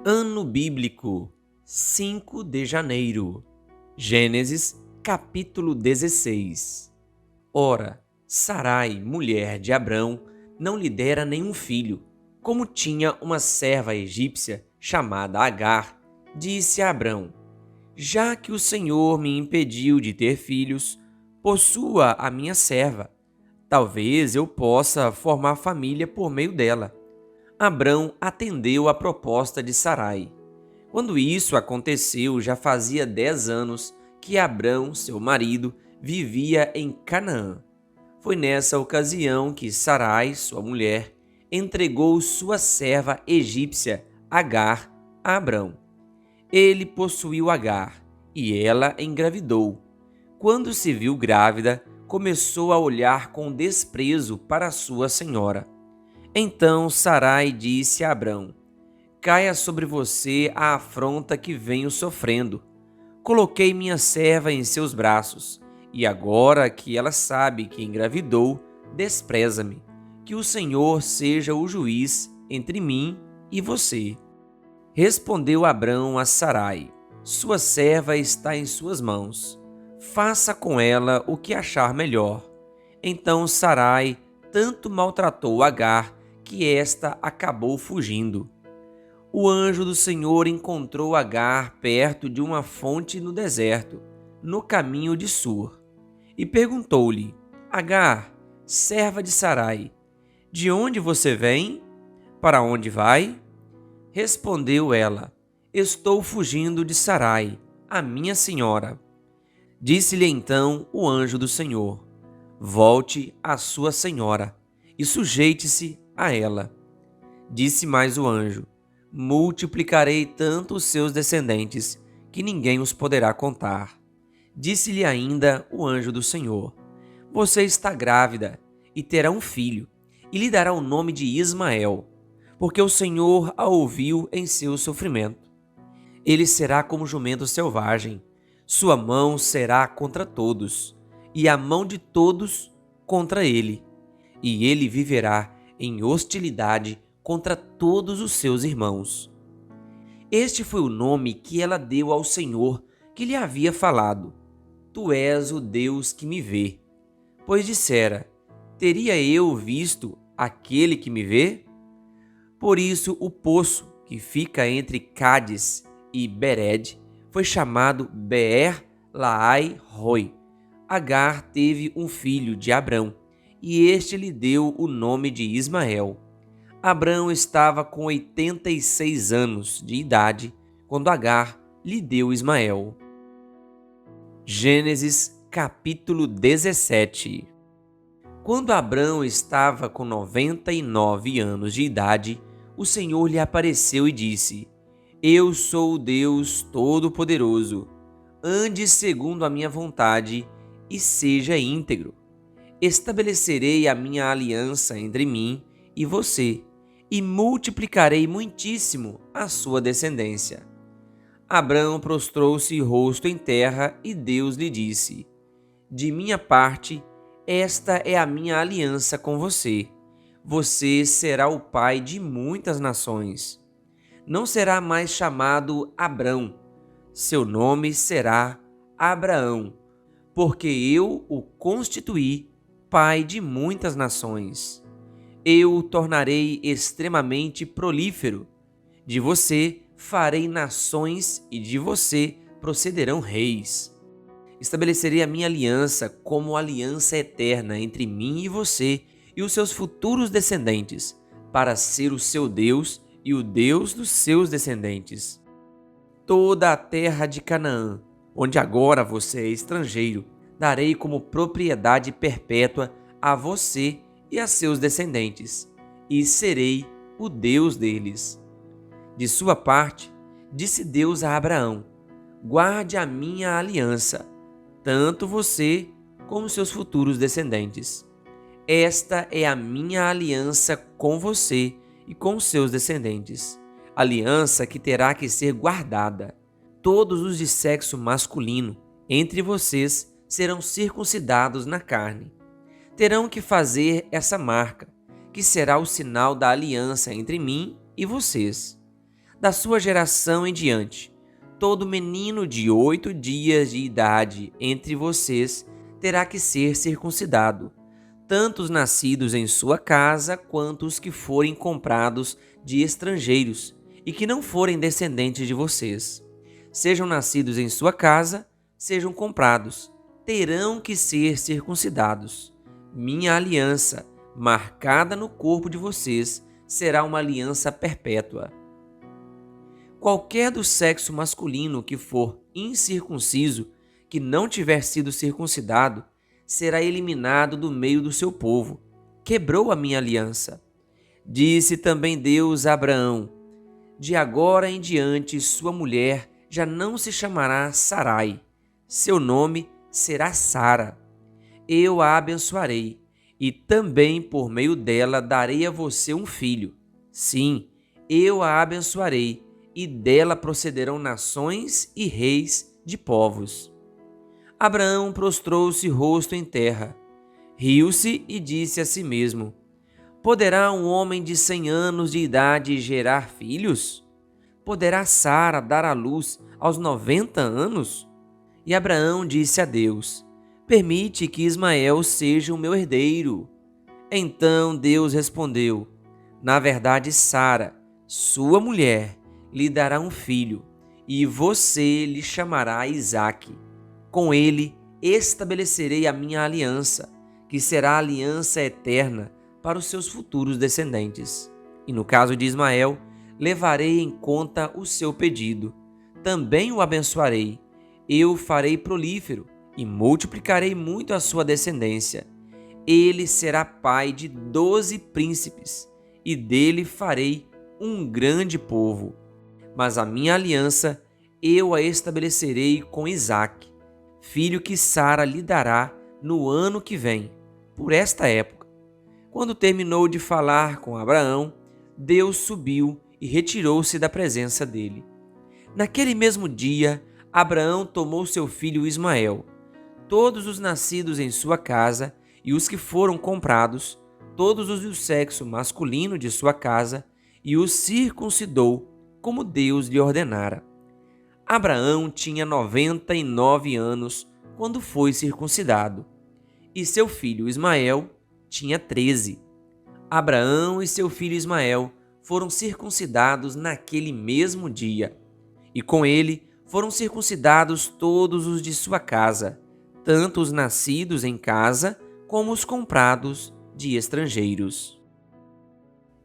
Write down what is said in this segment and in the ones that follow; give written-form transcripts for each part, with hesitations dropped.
Ano Bíblico, 5 de janeiro. Gênesis, capítulo 16. Ora, Sarai, mulher de Abrão, não lhe dera nenhum filho. Como tinha uma serva egípcia chamada Agar, disse a Abrão: já que o Senhor me impediu de ter filhos, possua a minha serva. Talvez eu possa formar família por meio dela. Abrão atendeu à proposta de Sarai. Quando isso aconteceu, já fazia 10 anos que Abrão, seu marido, vivia em Canaã. Foi nessa ocasião que Sarai, sua mulher, entregou sua serva egípcia, Agar, a Abrão. Ele possuiu Agar e ela engravidou. Quando se viu grávida, começou a olhar com desprezo para sua senhora. Então Sarai disse a Abrão: caia sobre você a afronta que venho sofrendo. Coloquei minha serva em seus braços, e agora que ela sabe que engravidou, despreza-me. Que o Senhor seja o juiz entre mim e você. Respondeu Abrão a Sarai: sua serva está em suas mãos. Faça com ela o que achar melhor. Então Sarai tanto maltratou Agar que esta acabou fugindo. O anjo do Senhor encontrou Agar perto de uma fonte no deserto, no caminho de Sur, e perguntou-lhe: Agar, serva de Sarai, de onde você vem? Para onde vai? Respondeu ela: estou fugindo de Sarai, a minha senhora. Disse-lhe então o anjo do Senhor: volte à sua senhora e sujeite-se a ela. Disse mais o anjo: multiplicarei tanto os seus descendentes, que ninguém os poderá contar. Disse-lhe ainda o anjo do Senhor: você está grávida e terá um filho, e lhe dará o nome de Ismael, porque o Senhor a ouviu em seu sofrimento. Ele será como jumento selvagem, sua mão será contra todos, e a mão de todos contra ele, e ele viverá em hostilidade contra todos os seus irmãos. Este foi o nome que ela deu ao Senhor que lhe havia falado: tu és o Deus que me vê. Pois dissera: teria eu visto aquele que me vê? Por isso o poço que fica entre Cádiz e Bered foi chamado Beer-Lahai-Roi. Agar teve um filho de Abrão, e este lhe deu o nome de Ismael. Abrão estava com 86 anos de idade quando Agar lhe deu Ismael. Gênesis capítulo 17. Quando Abrão estava com 99 anos de idade, o Senhor lhe apareceu e disse: eu sou o Deus Todo-Poderoso. Ande segundo a minha vontade e seja íntegro. Estabelecerei a minha aliança entre mim e você, e multiplicarei muitíssimo a sua descendência. Abrão prostrou-se rosto em terra e Deus lhe disse: de minha parte, esta é a minha aliança com você. Você será o pai de muitas nações. Não será mais chamado Abrão, seu nome será Abraão, porque eu o constituí pai de muitas nações. Eu o tornarei extremamente prolífero. De você farei nações e de você procederão reis. Estabelecerei a minha aliança como aliança eterna entre mim e você e os seus futuros descendentes, para ser o seu Deus e o Deus dos seus descendentes. Toda a terra de Canaã, onde agora você é estrangeiro, darei como propriedade perpétua a você e a seus descendentes, e serei o Deus deles. De sua parte, disse Deus a Abraão: guarde a minha aliança, tanto você como seus futuros descendentes. Esta é a minha aliança com você e com seus descendentes, aliança que terá que ser guardada. Todos os de sexo masculino entre vocês serão circuncidados na carne. Terão que fazer essa marca, que será o sinal da aliança entre mim e vocês. Da sua geração em diante, todo menino de 8 dias de idade entre vocês terá que ser circuncidado, tanto os nascidos em sua casa quanto os que forem comprados de estrangeiros e que não forem descendentes de vocês. Sejam nascidos em sua casa, sejam comprados, terão que ser circuncidados. Minha aliança, marcada no corpo de vocês, será uma aliança perpétua. Qualquer do sexo masculino que for incircunciso, que não tiver sido circuncidado, será eliminado do meio do seu povo. Quebrou a minha aliança. Disse também Deus a Abraão: de agora em diante sua mulher já não se chamará Sarai, seu nome será Sara. Eu a abençoarei, e também por meio dela darei a você um filho. Sim, eu a abençoarei, e dela procederão nações e reis de povos. Abraão prostrou-se rosto em terra, riu-se e disse a si mesmo: poderá um homem de 100 anos de idade gerar filhos? Poderá Sara dar à luz aos 90 anos? E Abraão disse a Deus: permite que Ismael seja o meu herdeiro. Então Deus respondeu: na verdade, Sara, sua mulher, lhe dará um filho, e você lhe chamará Isaque. Com ele estabelecerei a minha aliança, que será aliança eterna para os seus futuros descendentes. E no caso de Ismael, levarei em conta o seu pedido. Também o abençoarei. Eu o farei prolífero e multiplicarei muito a sua descendência. Ele será pai de 12 príncipes, e dele farei um grande povo. Mas a minha aliança eu a estabelecerei com Isaque, filho que Sara lhe dará no ano que vem, por esta época. Quando terminou de falar com Abraão, Deus subiu e retirou-se da presença dele. Naquele mesmo dia, Abraão tomou seu filho Ismael, todos os nascidos em sua casa e os que foram comprados, todos os do sexo masculino de sua casa, e os circuncidou, como Deus lhe ordenara. Abraão tinha 99 anos quando foi circuncidado, e seu filho Ismael tinha 13. Abraão e seu filho Ismael foram circuncidados naquele mesmo dia, e com ele foram circuncidados todos os de sua casa, tanto os nascidos em casa como os comprados de estrangeiros.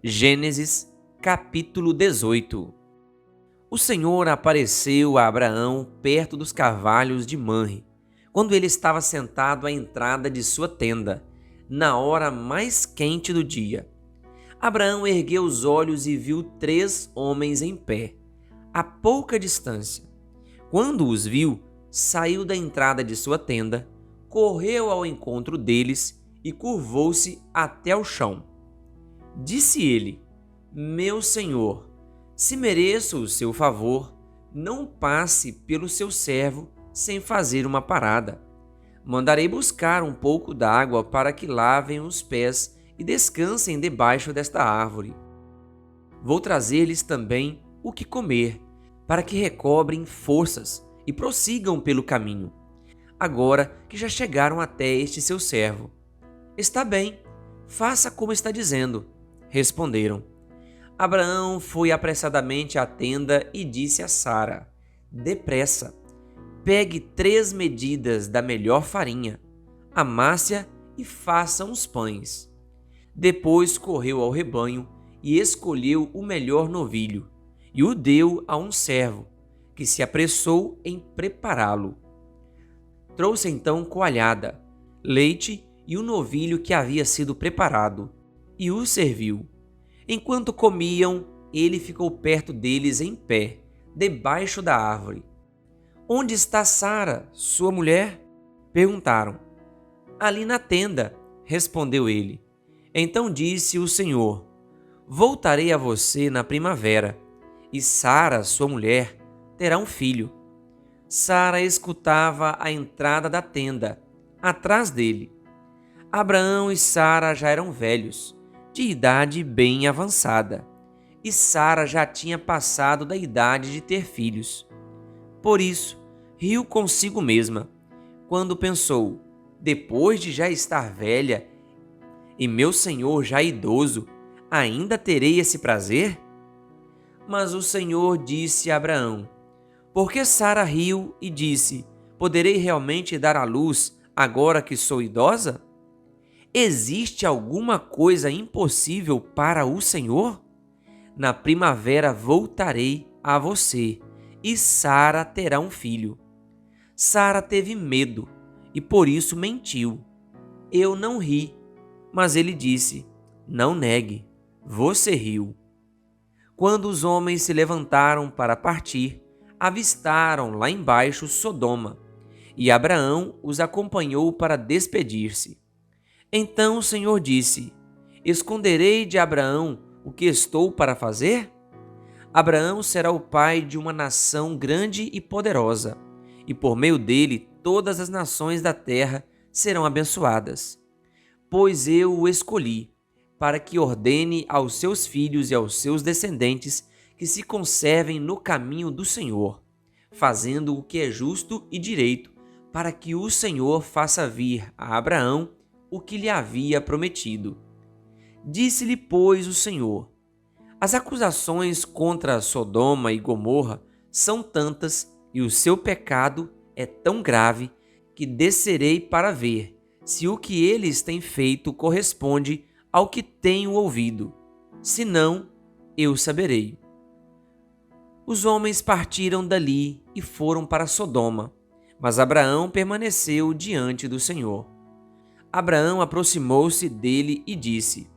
Gênesis, capítulo 18. O Senhor apareceu a Abraão perto dos carvalhos de Manre, quando ele estava sentado à entrada de sua tenda, na hora mais quente do dia. Abraão ergueu os olhos e viu 3 homens em pé, a pouca distância. Quando os viu, saiu da entrada de sua tenda, correu ao encontro deles e curvou-se até o chão. Disse ele: meu senhor, se mereço o seu favor, não passe pelo seu servo sem fazer uma parada. Mandarei buscar um pouco d'água para que lavem os pés e descansem debaixo desta árvore. Vou trazer-lhes também o que comer, para que recobrem forças e prossigam pelo caminho, agora que já chegaram até este seu servo. Está bem, faça como está dizendo, responderam. Abraão foi apressadamente à tenda e disse a Sara: depressa, pegue 3 medidas da melhor farinha, amasse-a e faça uns pães. Depois correu ao rebanho e escolheu o melhor novilho e o deu a um servo, que se apressou em prepará-lo. Trouxe então coalhada, leite e o novilho que havia sido preparado, e o serviu. Enquanto comiam, ele ficou perto deles em pé, debaixo da árvore. Onde está Sara, sua mulher? Perguntaram. Ali na tenda, respondeu ele. Então disse o Senhor: voltarei a você na primavera, e Sara, sua mulher, terá um filho. Sara escutava a entrada da tenda, atrás dele. Abraão e Sara já eram velhos, de idade bem avançada. e Sara já tinha passado da idade de ter filhos. Por isso, riu consigo mesma, quando pensou: depois de já estar velha e meu senhor já idoso, ainda terei esse prazer? Mas o Senhor disse a Abraão: por que Sara riu e disse: poderei realmente dar à luz agora que sou idosa? Existe alguma coisa impossível para o Senhor? Na primavera voltarei a você e Sara terá um filho. Sara teve medo e por isso mentiu. Eu não ri, mas ele disse: não negue, você riu. Quando os homens se levantaram para partir, avistaram lá embaixo Sodoma, e Abraão os acompanhou para despedir-se. Então o Senhor disse: esconderei de Abraão o que estou para fazer? Abraão será o pai de uma nação grande e poderosa, e por meio dele todas as nações da terra serão abençoadas. Pois eu o escolhi, para que ordene aos seus filhos e aos seus descendentes que se conservem no caminho do Senhor, fazendo o que é justo e direito, para que o Senhor faça vir a Abraão o que lhe havia prometido. Disse-lhe, pois, o Senhor: as acusações contra Sodoma e Gomorra são tantas e o seu pecado é tão grave que descerei para ver se o que eles têm feito corresponde ao que tenho ouvido. Se não, eu saberei. Os homens partiram dali e foram para Sodoma, mas Abraão permaneceu diante do Senhor. Abraão aproximou-se dele e disse: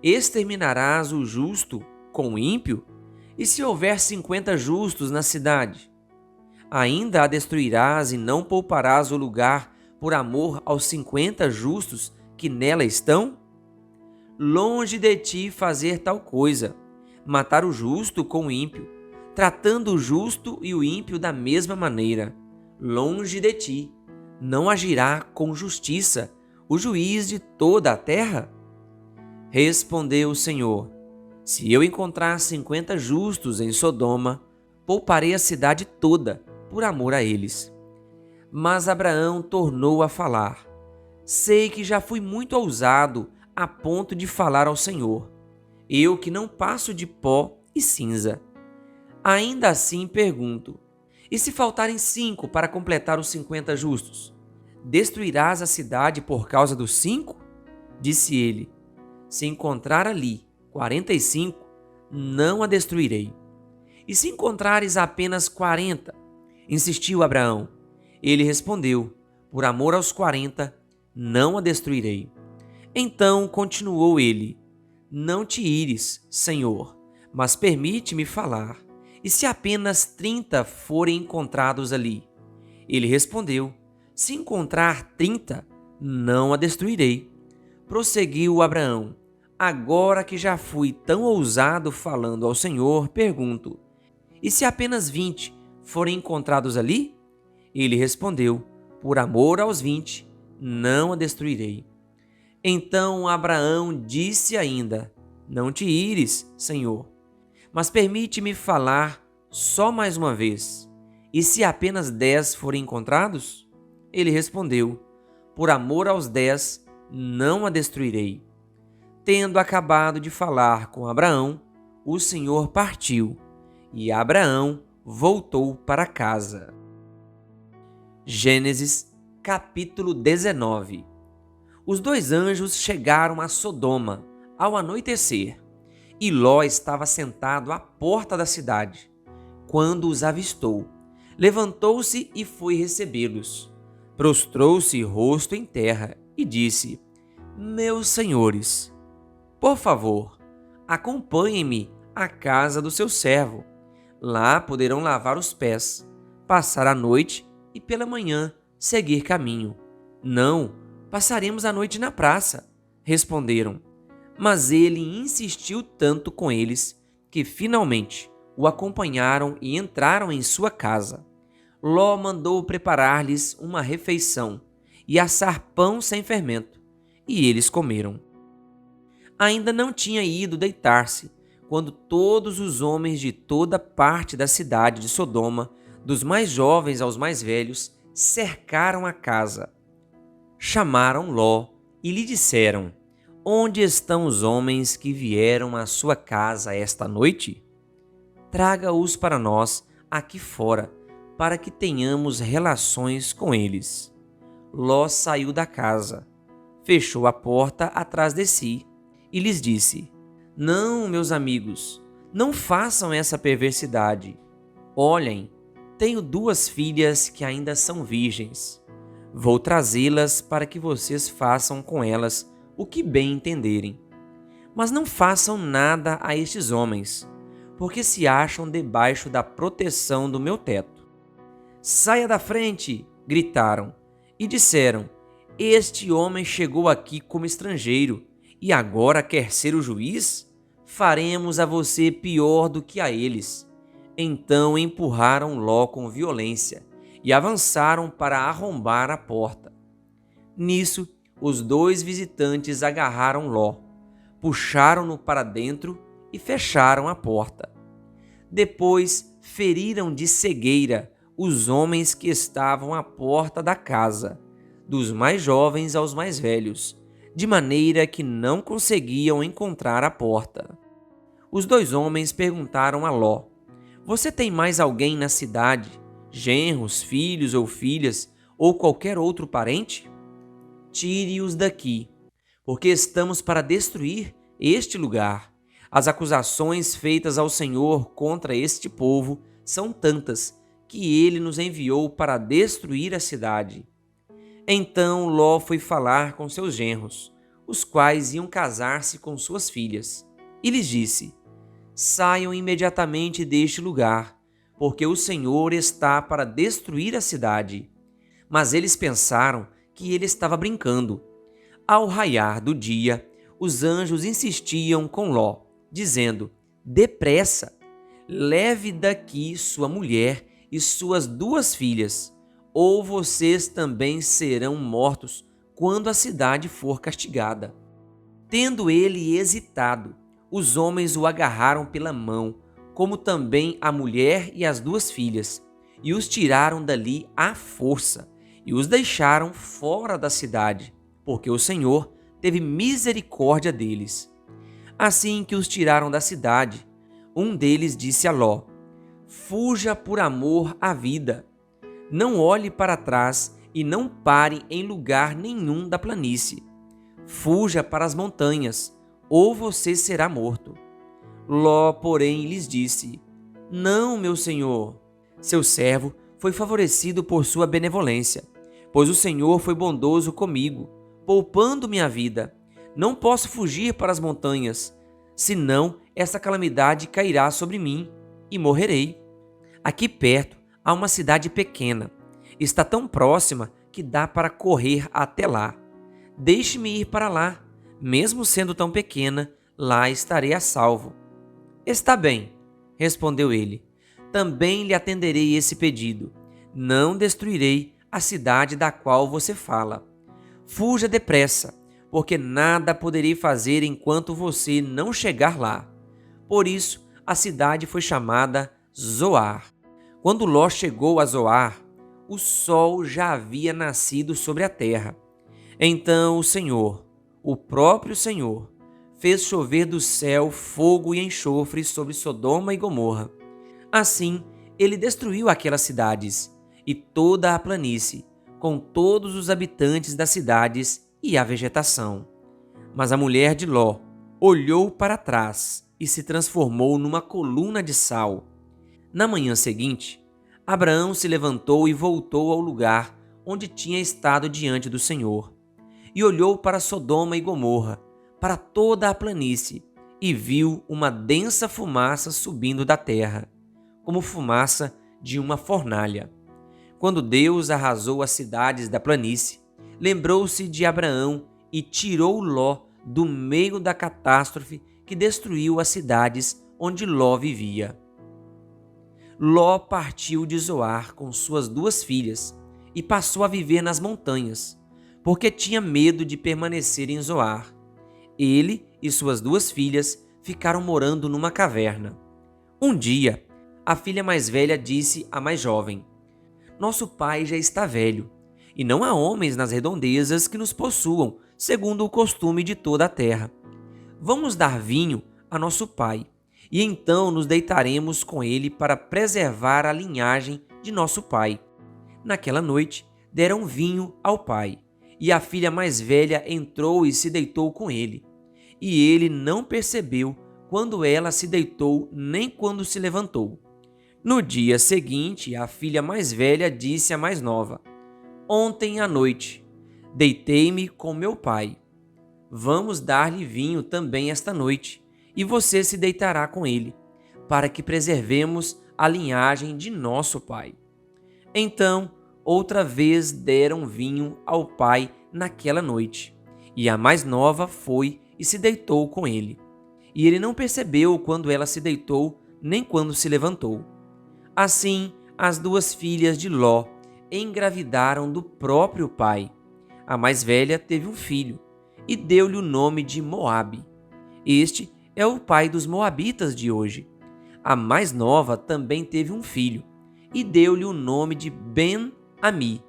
exterminarás o justo com o ímpio? E se houver 50 justos na cidade? Ainda a destruirás e não pouparás o lugar por amor aos 50 justos que nela estão? Longe de ti fazer tal coisa, matar o justo com o ímpio, tratando o justo e o ímpio da mesma maneira. Longe de ti, não agirá com justiça o juiz de toda a terra? Respondeu o Senhor: se eu encontrar 50 justos em Sodoma, pouparei a cidade toda por amor a eles. Mas Abraão tornou a falar: sei que já fui muito ousado a ponto de falar ao Senhor, eu que não passo de pó e cinza. Ainda assim pergunto: e se faltarem 5 para completar os 50 justos? Destruirás a cidade por causa dos 5? Disse ele: se encontrar ali 45, não a destruirei. E se encontrares apenas 40? Insistiu Abraão. Ele respondeu: por amor aos 40, não a destruirei. Então continuou ele: não te ires, Senhor, mas permite-me falar. E se apenas 30 forem encontrados ali? Ele respondeu: se encontrar 30, não a destruirei. Prosseguiu Abraão: agora que já fui tão ousado falando ao Senhor, pergunto: e se apenas 20 forem encontrados ali? Ele respondeu: por amor aos 20, não a destruirei. Então Abraão disse ainda: não te ires, Senhor, mas permite-me falar só mais uma vez. E se apenas 10 forem encontrados? Ele respondeu: por amor aos 10, não a destruirei. Tendo acabado de falar com Abraão, o Senhor partiu, e Abraão voltou para casa. Gênesis capítulo 19. Os 2 anjos chegaram a Sodoma ao anoitecer, e Ló estava sentado à porta da cidade. Quando os avistou, levantou-se e foi recebê-los. Prostrou-se rosto em terra e disse: meus senhores, por favor, acompanhem-me à casa do seu servo. Lá poderão lavar os pés, passar a noite e pela manhã seguir caminho. Não, passaremos a noite na praça, responderam. Mas ele insistiu tanto com eles que finalmente o acompanharam e entraram em sua casa. Ló mandou preparar-lhes uma refeição e assar pão sem fermento, e eles comeram. Ainda não tinha ido deitar-se quando todos os homens de toda parte da cidade de Sodoma, dos mais jovens aos mais velhos, cercaram a casa. Chamaram Ló e lhe disseram: Onde estão os homens que vieram à sua casa esta noite? Traga-os para nós aqui fora, para que tenhamos relações com eles. Ló saiu da casa, fechou a porta atrás de si e lhes disse: Não, meus amigos, não façam essa perversidade. Olhem, tenho 2 filhas que ainda são virgens. Vou trazê-las para que vocês façam com elas o que bem entenderem. Mas não façam nada a estes homens, porque se acham debaixo da proteção do meu teto. Saia da frente! Gritaram e disseram: Este homem chegou aqui como estrangeiro e agora quer ser o juiz? Faremos a você pior do que a eles. Então empurraram Ló com violência e avançaram para arrombar a porta. Nisso, os 2 visitantes agarraram Ló, puxaram-no para dentro e fecharam a porta. Depois feriram de cegueira os homens que estavam à porta da casa, dos mais jovens aos mais velhos, de maneira que não conseguiam encontrar a porta. Os 2 homens perguntaram a Ló: Você tem mais alguém na cidade, genros, filhos ou filhas, ou qualquer outro parente? Tire-os daqui, porque estamos para destruir este lugar. As acusações feitas ao Senhor contra este povo são tantas que ele nos enviou para destruir a cidade. Então Ló foi falar com seus genros, os quais iam casar-se com suas filhas, e lhes disse: Saiam imediatamente deste lugar, porque o Senhor está para destruir a cidade. Mas eles pensaram que ele estava brincando. Ao raiar do dia, os anjos insistiam com Ló, dizendo: Depressa, leve daqui sua mulher e suas 2 filhas, ou vocês também serão mortos quando a cidade for castigada. Tendo ele hesitado, os homens o agarraram pela mão, como também a mulher e as 2 filhas, e os tiraram dali à força, e os deixaram fora da cidade, porque o Senhor teve misericórdia deles. Assim que os tiraram da cidade, um deles disse a Ló: Fuja por amor à vida. Não olhe para trás e não pare em lugar nenhum da planície. Fuja para as montanhas, ou você será morto. Ló, porém, lhes disse: Não, meu senhor. Seu servo foi favorecido por sua benevolência, pois o Senhor foi bondoso comigo, poupando minha vida. Não posso fugir para as montanhas, senão essa calamidade cairá sobre mim e morrerei. Aqui perto há uma cidade pequena. Está tão próxima que dá para correr até lá. Deixe-me ir para lá. Mesmo sendo tão pequena, lá estarei a salvo. Está bem, respondeu ele. Também lhe atenderei esse pedido. Não destruirei a cidade da qual você fala. Fuja depressa, porque nada poderei fazer enquanto você não chegar lá. Por isso, a cidade foi chamada Zoar. Quando Ló chegou a Zoar, o sol já havia nascido sobre a terra. Então o Senhor, o próprio Senhor, fez chover do céu fogo e enxofre sobre Sodoma e Gomorra. Assim, ele destruiu aquelas cidades e toda a planície, com todos os habitantes das cidades e a vegetação. Mas a mulher de Ló olhou para trás e se transformou numa coluna de sal. Na manhã seguinte, Abraão se levantou e voltou ao lugar onde tinha estado diante do Senhor, e olhou para Sodoma e Gomorra, para toda a planície, e viu uma densa fumaça subindo da terra, como fumaça de uma fornalha. Quando Deus arrasou as cidades da planície, lembrou-se de Abraão e tirou Ló do meio da catástrofe que destruiu as cidades onde Ló vivia. Ló partiu de Zoar com suas 2 filhas e passou a viver nas montanhas, porque tinha medo de permanecer em Zoar. Ele e suas 2 filhas ficaram morando numa caverna. Um dia, a filha mais velha disse à mais jovem: Nosso pai já está velho, e não há homens nas redondezas que nos possuam, segundo o costume de toda a terra. Vamos dar vinho a nosso pai, e então nos deitaremos com ele para preservar a linhagem de nosso pai. Naquela noite, deram vinho ao pai, e a filha mais velha entrou e se deitou com ele. E ele não percebeu quando ela se deitou nem quando se levantou. No dia seguinte, a filha mais velha disse à mais nova: Ontem à noite, deitei-me com meu pai. Vamos dar-lhe vinho também esta noite, e você se deitará com ele, para que preservemos a linhagem de nosso pai. Então, outra vez deram vinho ao pai naquela noite, e a mais nova foi e se deitou com ele. E ele não percebeu quando ela se deitou, nem quando se levantou. Assim, as duas filhas de Ló engravidaram do próprio pai. A mais velha teve um filho, e deu-lhe o nome de Moabe. Este é o pai dos moabitas de hoje. A mais nova também teve um filho, e deu-lhe o nome de Ben-Ami.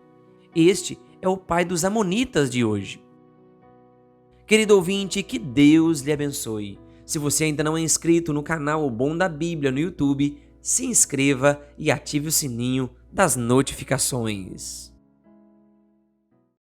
Este é o pai dos amonitas de hoje. Querido ouvinte, que Deus lhe abençoe. Se você ainda não é inscrito no canal O Bom da Bíblia no YouTube, se inscreva e ative o sininho das notificações.